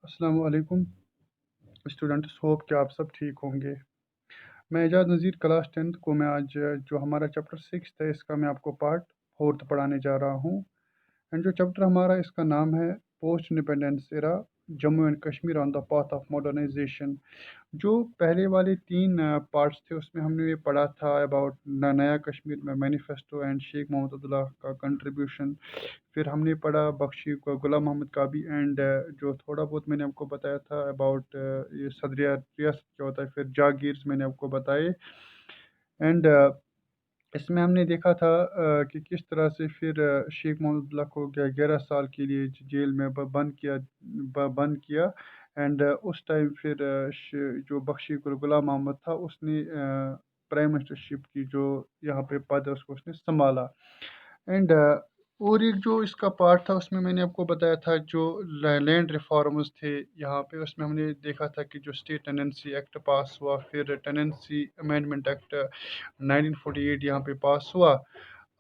अस्सलाम वालेकुम students, hope कि आप सब ठीक होंगे। मैं एजाज नज़ीर क्लास 10th को मैं आज जो हमारा चैप्टर 6 है इसका मैं आपको पार्ट 4 पढ़ाने जा रहा हूँ। एंड जो चैप्टर हमारा इसका नाम है post independence era, Jammu and Kashmir on the path of modernisation. जो पहले वाले 3 पार्ट्स थे उसमें हमने ये पढ़ा था अबाउट नया कश्मीर में मैनिफेस्टो एंड शेख मोहम्मद अब्दुल्ला का कंट्रीब्यूशन। फिर हमने पढ़ा बख्शी को गुलाम मोहम्मद काबी एंड जो थोड़ा बहुत मैंने आपको बताया था अबाउट ये सदरिया रियासत क्या होता है, फिर जागीर्स मैंने आपको बताए। एंड इसमें हमने देखा था कि किस तरह से फिर शेख मोहम्मद अब्दुल्ला को 11 साल के लिए जेल में बंद किया। एंड उस टाइम फिर जो बख्शी गुलाम मोहम्मद था उसने प्राइम मिनिस्टरशिप की जो यहाँ पे पद है उसको उसने संभाला। एंड और एक जो इसका पार्ट था उसमें मैंने आपको बताया था जो लैंड रिफॉर्म्स थे यहाँ पे, उसमें हमने देखा था कि जो स्टेट टेनेंसी एक्ट पास हुआ, फिर टेनेंसी अमेंडमेंट एक्ट 1948 यहाँ पे पास हुआ।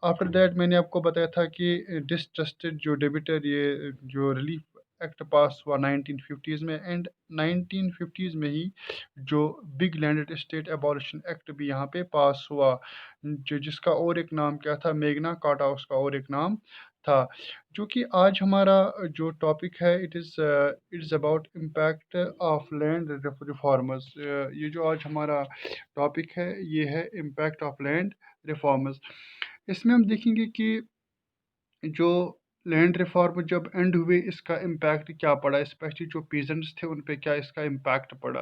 आफ्टर दैट मैंने आपको बताया था कि डिसट्रस्टेड जो डेबिटर ये जो रिलीफ एक्ट पास हुआ 1950s में। एंड 1950s में ही जो big landed state abolition act भी यहाँ पे पास हुआ, जो जिसका और एक नाम क्या था, मेगना कार्टा उसका और एक नाम था। जो कि आज हमारा जो टॉपिक है it is about impact of land reformers. ये जो आज हमारा टॉपिक है ये है इम्पैक्ट ऑफ लैंड रिफॉर्मर्स। इसमें हम देखेंगे कि जो लैंड रिफॉर्म जब एंड हुए इसका इम्पैक्ट क्या पड़ा, स्पेशली जो पीजेंट्स थे उन पे क्या इसका इम्पैक्ट पड़ा।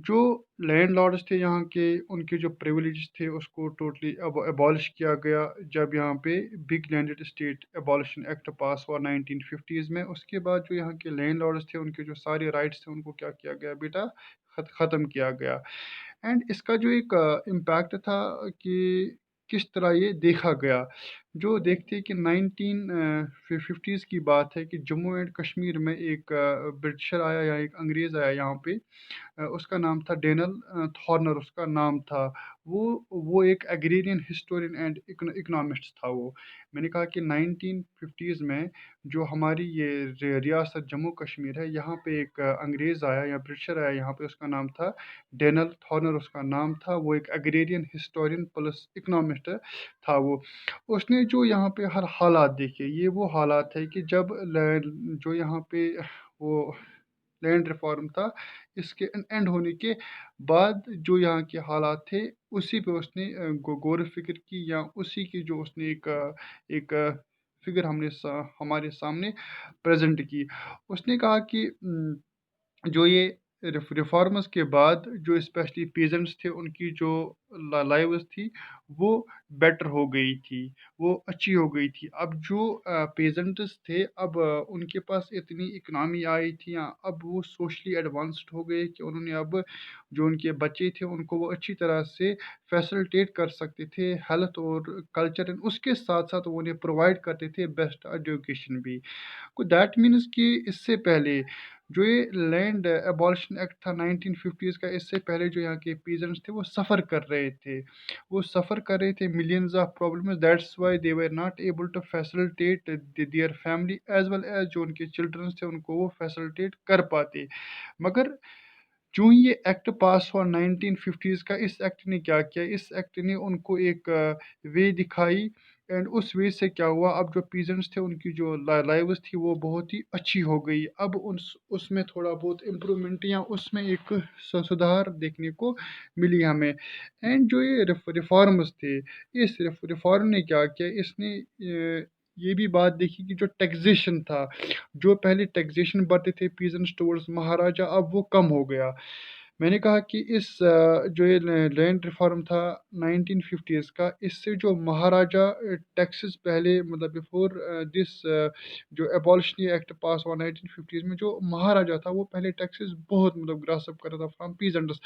जो लैंड लॉर्ड्स थे यहाँ के, उनके जो प्रिविलेज थे उसको टोटली अबॉलिश किया गया जब यहाँ पे big landed state abolition act पास हुआ 1950s में। उसके बाद जो यहाँ के लैंड लॉर्ड्स थे उनके जो सारे राइट्स थे उनको क्या किया गया बेटा, ख़त्म किया गया। एंड इसका जो एक इम्पैक्ट था कि किस तरह ये देखा गया, जो देखते हैं कि 1950s की बात है कि जम्मू एंड कश्मीर में एक ब्रिटिशर आया या एक अंग्रेज़ आया यहाँ पे। उसका नाम था डेनल थॉर्नर उसका नाम था। वो एक एग्रेरियन हिस्टोरियन एंड इकोनॉमिस्ट था वो। मैंने कहा कि 1950s में जो हमारी ये रियासत जम्मू कश्मीर है यहाँ पे एक अंग्रेज़ आया या ब्रिटिशर आया यहाँ पे, उसका नाम था डेनल थॉर्नर उसका नाम था। वो एक एग्रेरियन हिस्टोरियन प्लस इकोनॉमिस्ट था वो। उसने जो यहाँ पे हर हालात देखे, ये वो हालात है कि जब जो यहाँ पे वो लैंड रिफॉर्म था इसके एंड होने के बाद जो यहाँ के हालात थे उसी पे उसने गौर फिक्र की, या उसी की जो उसने एक फिगर हमारे सामने प्रेजेंट की। उसने कहा कि जो ये रिफॉर्म्स के बाद जो स्पेशली पीजेंट्स थे उनकी जो लाइव्स थी वो बेटर हो गई थी, वो अच्छी हो गई थी। अब जो पेजेंट्स थे अब उनके पास इतनी इकनॉमी आई थी, या अब वो सोशली एडवांस्ड हो गए कि उन्होंने अब जो उनके बच्चे थे उनको वो अच्छी तरह से फैसिलिटेट कर सकते थे हेल्थ और कल्चर, उसके साथ साथ वो उन्हें प्रोवाइड करते थे बेस्ट एजुकेशन भी। को दैट मीन्स कि इससे पहले जो ये लैंड एबॉलिशन एक्ट था 1950s का, इससे पहले जो यहाँ के पीजेंट्स थे वो सफ़र कर रहे थे, वो सफ़र कर रहे थे millions of problems. That's why they were not able to facilitate their family as well as जो उनके चिल्ड्रंस थे उनको वो फैसिलिटेट कर पाते। मगर जो ये एक्ट पास हुआ 1950s का, इस एक्ट ने क्या किया, इस एक्ट ने उनको एक वे दिखाई। एंड उस वे से क्या हुआ, अब जो पीजेंट्स थे उनकी जो लाइव्स थी वो बहुत ही अच्छी हो गई। अब उसमें थोड़ा बहुत इम्प्रूवमेंट या उसमें एक सुधार देखने को मिली हमें। एंड जो ये रिफॉर्म्स थे, इस रिफॉर्म ने क्या किया, इसने ये भी बात देखी कि जो टैक्सेशन था, जो पहले टैक्सेशन बढ़ते थे पीजेंट्स टुवर्ड्स महाराजा, अब वो कम हो गया। मैंने कहा कि जो ये लैंड रिफॉर्म था 1950s का, इससे जो महाराजा टैक्सेस पहले मतलब बिफोर दिस जो एबॉलिशनरी एक्ट पास हुआ 1950s में, जो महाराजा था वो पहले टैक्सेस बहुत मतलब ग्रासअप कर रहा था फ्रॉम पीजेंट्स।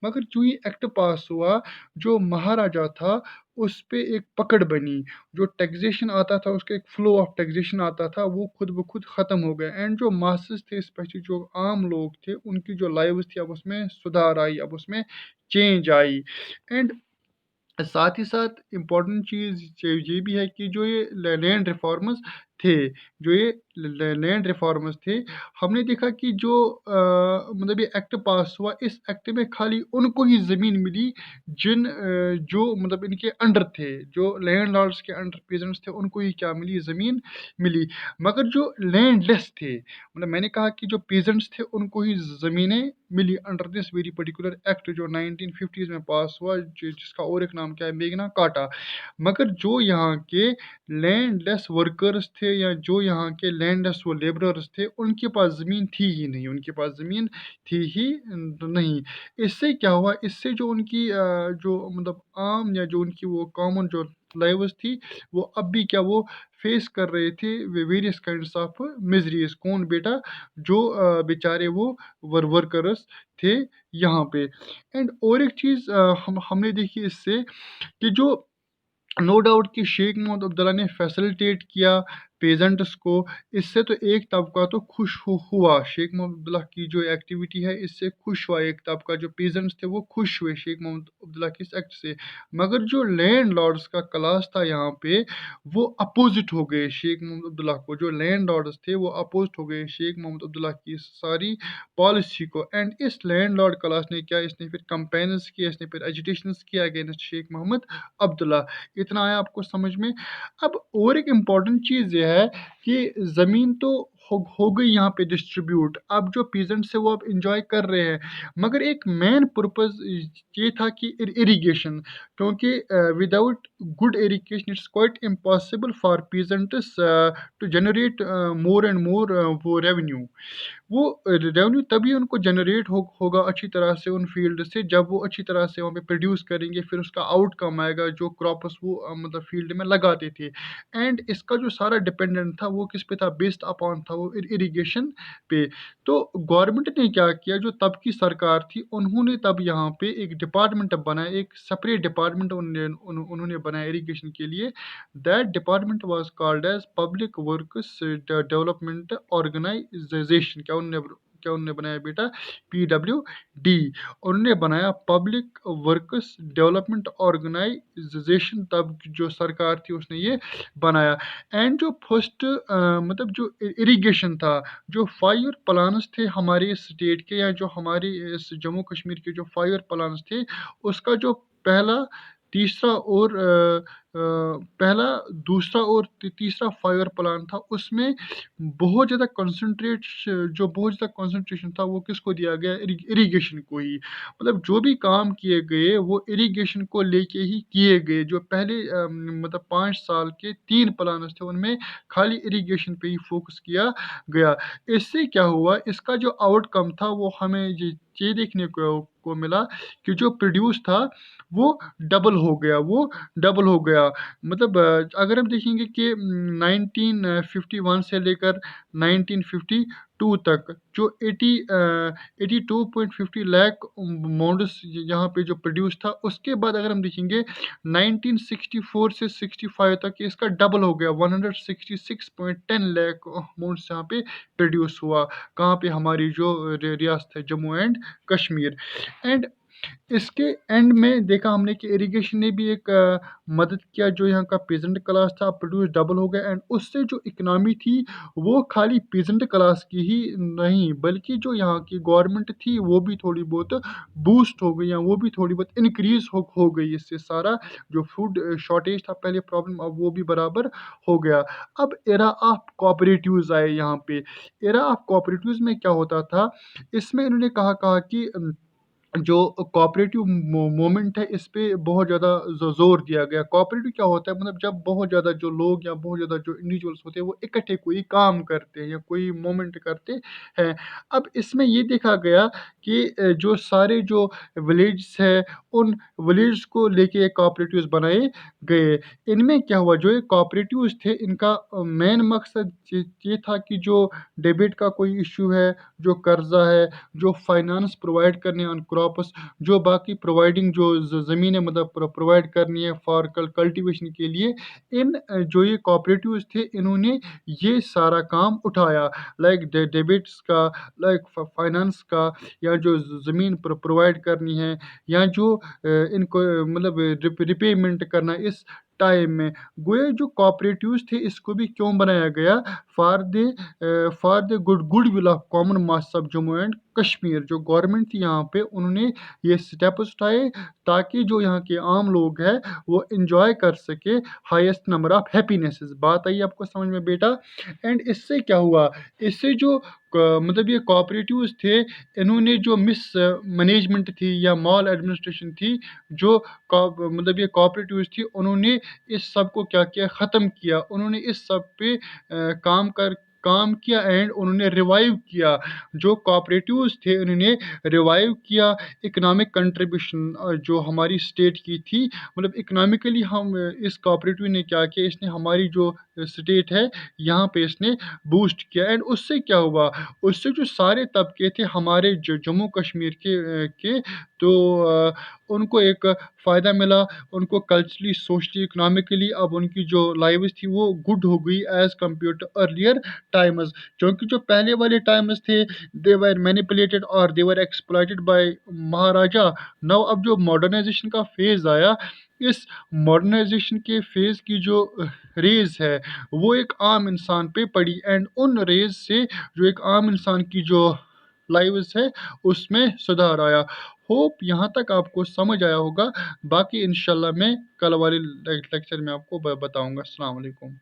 मगर जो ये एक्ट पास हुआ, जो महाराजा था उस पे एक पकड़ बनी, जो टैक्सेशन आता था उसका एक फ्लो ऑफ टैक्सेशन आता था वो खुद ब खुद ख़त्म हो गया। एंड जो मासेस थे स्पेशली जो आम लोग थे उनकी जो लाइव्स थी अब उसमें सुधार आई, अब उसमें चेंज आई। एंड साथ ही साथ इम्पोर्टेंट चीज़ ये भी है कि जो ये लैंड रिफॉर्म्स थे, जो ये लैंड रिफॉर्मर्स थे, हमने देखा कि जो मतलब ये एक्ट पास हुआ, इस एक्ट में खाली उनको ही ज़मीन मिली जो मतलब इनके अंडर थे, जो लैंडलॉर्ड्स के अंडर पीजेंट्स थे, उनको ही क्या मिली, ज़मीन मिली। मगर जो लैंडलेस थे, मतलब मैंने कहा कि जो पीजेंट्स थे उनको ही ज़मीनें मिली under this very particular act जो 1950s में पास हुआ, जिसका और एक नाम क्या है, मेगना कार्टा। मगर जो यहाँ के लैंडलेस वर्कर्स थे या जो यहाँ के लैंडलेस वो लेबरर्स थे, उनके पास ज़मीन थी ही नहीं, उनके पास ज़मीन थी ही नहीं। इससे क्या हुआ, इससे जो उनकी जो मतलब आम या जो उनकी वो कॉमन जो लाइव्स थी, वो अब भी क्या वो फेस कर रहे थे वेरियस काइंड्स ऑफ मिजरीज। कौन बेटा, जो बेचारे वो वर्कर्स थे यहाँ पे। एंड और एक चीज़ हमने देखी इससे कि जो नो डाउट कि शेख मोहम्मद अब्दुल्ला ने फैसिलिटेट किया पेजेंट्स को, इससे तो एक तबका तो खुश हुआ। शेख मोहम्मद अब्दुल्ला की जो एक्टिविटी है, इससे खुश हुआ एक तबका, जो पेजेंट्स थे वो खुश हुए शेख मोहम्मद अब्दुल्ला की इस एक्ट से। मगर जो लैंड लॉर्ड्स का क्लास था यहाँ पे, वो अपोजिट हो गए शेख मोहम्मद अब्दुल्ला को। जो लैंड लॉर्ड्स थे वो अपोजिट हो गए शेख मोहम्मद अब्दुल्ला की सारी पॉलिसी को। एंड इस लैंड लॉर्ड क्लास ने क्या, इसने फिर कंपेन्स किया, इसने फिर एजिटेशन किया अगेंस्ट शेख मोहम्मद अब्दुल्ला। इतना आया आपको समझ में। अब और एक इम्पॉर्टेंट चीज़ ये है कि ज़मीन तो हो गई यहाँ पे डिस्ट्रीब्यूट, अब जो पीजेंट्स है वो अब इंजॉय कर रहे हैं। मगर एक मेन पर्पस ये था कि इरिगेशन, क्योंकि without good irrigation it's quite impossible for peasants to generate more and more वो रेवेन्यू। वो रेवेन्यू तभी उनको जनरेट होगा अच्छी तरह से उन फील्ड से, जब वो अच्छी तरह से वहाँ पे प्रोड्यूस करेंगे, फिर उसका आउटकम आएगा जो क्रॉप्स वो मतलब फील्ड में लगाते थे। एंड इसका जो सारा डिपेंडेंट था वो किस पे था, बेस्ड अपॉन था वो इरिगेशन पे। तो गवर्नमेंट ने क्या किया, जो तब की सरकार थी, उन्होंने तब यहाँ पे एक डिपार्टमेंट बनाया, एक सेपरेट डिपार्टमेंट उन्होंने बनाया इरिगेशन के लिए। That department was called as public works development organisation. क्या उन्होंने बनाया बेटा, PWD। उन्होंने बनाया पब्लिक वर्क्स डेवलपमेंट ऑर्गेनाइजेशन, तब जो सरकार थी उसने ये बनाया। एंड जो फर्स्ट मतलब जो इरिगेशन था, जो 5 प्लान्स थे हमारे स्टेट के या जो हमारे इस जम्मू कश्मीर के जो 5 प्लान्स थे, उसका जो पहला तीसरा और पहला दूसरा और तीसरा 5 प्लान था, उसमें बहुत ज़्यादा कंसंट्रेशन था वो किसको दिया गया, इरिगेशन को ही। मतलब जो भी काम किए गए वो इरिगेशन को लेके ही किए गए। जो पहले मतलब 5 साल के 3 प्लान थे, उनमें खाली इरिगेशन पे ही फोकस किया गया। इससे क्या हुआ, इसका जो आउटकम था वो हमें ये देखने को मिला कि जो प्रोड्यूस था वो डबल हो गया। मतलब अगर हम देखेंगे कि 1951 से लेकर 1952 तक जो 82.50 लाख माउंट्स यहाँ पे जो प्रोड्यूस था, उसके बाद अगर हम देखेंगे 1964 से 65 तक इसका डबल हो गया, 166.10 लाख माउंट्स यहाँ पे प्रोड्यूस हुआ। कहाँ पे, हमारी जो रियासत है जम्मू एंड कश्मीर। एंड इसके एंड में देखा हमने कि इरिगेशन ने भी एक मदद किया, जो यहाँ का पीजेंट क्लास था प्रोड्यूस डबल हो गया। एंड उससे जो इकोनॉमी थी वो खाली पीजेंट क्लास की ही नहीं, बल्कि जो यहाँ की गवर्नमेंट थी वो भी थोड़ी बहुत बूस्ट हो गई, या वो भी थोड़ी बहुत इंक्रीज हो गई। इससे सारा जो फूड शॉर्टेज था पहले प्रॉब्लम, अब वो भी बराबर हो गया। अब एरा ऑफ कोऑपरेटिव्स आए यहाँ पे। एरा ऑफ कोऑपरेटिव्स में क्या होता था, इसमें इन्होंने कहा कि जो कोऑपरेटिव मूवमेंट है, इस पे बहुत ज़्यादा जोर दिया गया। कोऑपरेटिव क्या होता है, मतलब जब बहुत ज़्यादा जो लोग या बहुत ज़्यादा जो इंडिविजुअल्स होते हैं वो इकट्ठे कोई काम करते हैं या कोई मूवमेंट करते हैं। अब इसमें ये देखा गया कि जो सारे जो विलेज है, उन विलेज को लेके कोऑपरेटिव्स बनाए गए। इनमें क्या हुआ, जो ये कोऑपरेटिव्स थे, इनका मेन मकसद ये था कि जो डेबिट का कोई इशू है, जो कर्जा है, जो फाइनेंस प्रोवाइड करने ऑन क्रॉप्स, जो बाकी प्रोवाइडिंग जो ज़मीनें मतलब प्रोवाइड करनी है फॉर कल्टीवेशन के लिए, इन जो ये कोऑपरेटिव्स थे, इन्होंने ये सारा काम उठाया। लाइक डेबिट्स का, लाइक फाइनेंस का, या जो ज़मीन प्रोवाइड करनी है, या जो इनको मतलब रिपेमेंट करना, इस टाइम में। गोया जो कोऑपरेटिव्स थे इसको भी क्यों बनाया गया? For the good will of common mass of Jammu and Kashmir. जो गवर्नमेंट थी यहाँ पे उन्होंने ये स्टेप्स उठाए ताकि जो यहाँ के आम लोग हैं वो इंजॉय कर सके हाईएस्ट नंबर ऑफ हैप्पीनेसेस। बात आई आपको समझ में बेटा? एंड इससे क्या हुआ? इससे जो मतलब ये कोऑपरेटिव्स थे इन्होंने जो मिस मैनेजमेंट थी या मॉल एडमिनिस्ट्रेशन थी, जो मतलब ये कोऑपरेटिव्स थी, उन्होंने इस सब को क्या किया? ख़त्म किया। उन्होंने इस सब पे काम किया एंड उन्होंने रिवाइव किया। जो कोऑपरेटिव्स थे उन्होंने रिवाइव किया। इकोनॉमिक कंट्रीब्यूशन जो हमारी स्टेट की थी, मतलब इकोनॉमिकली हम इस कोऑपरेटिव ने क्या किया? इसने हमारी जो स्टेट है यहाँ पे इसने बूस्ट किया। एंड उससे क्या हुआ? उससे जो सारे तबके थे हमारे जो जम्मू कश्मीर के तो उनको एक फ़ायदा मिला। उनको कल्चरली, सोशली, इकोनॉमिकली अब उनकी जो लाइव्स थी वो गुड हो गई as compared to earlier times. क्योंकि जो पहले वाले टाइम्स थे दे वर मैनिपुलेटेड और दे वर एक्सप्लॉइटेड बाय महाराजा। नाउ अब जो मॉडर्नाइजेशन का फेज़ आया, इस मॉडर्नाइजेशन के फेज़ की जो रेज़ है वो एक आम इंसान पे पड़ी एंड उन रेज़ से जो एक आम इंसान की जो लाइव्स है उसमें सुधार आया। होप यहाँ तक आपको समझ आया होगा। बाकी इंशाल्लाह मैं कल वाले लेक्चर में आपको बताऊंगा। अस्सलाम वालेकुम।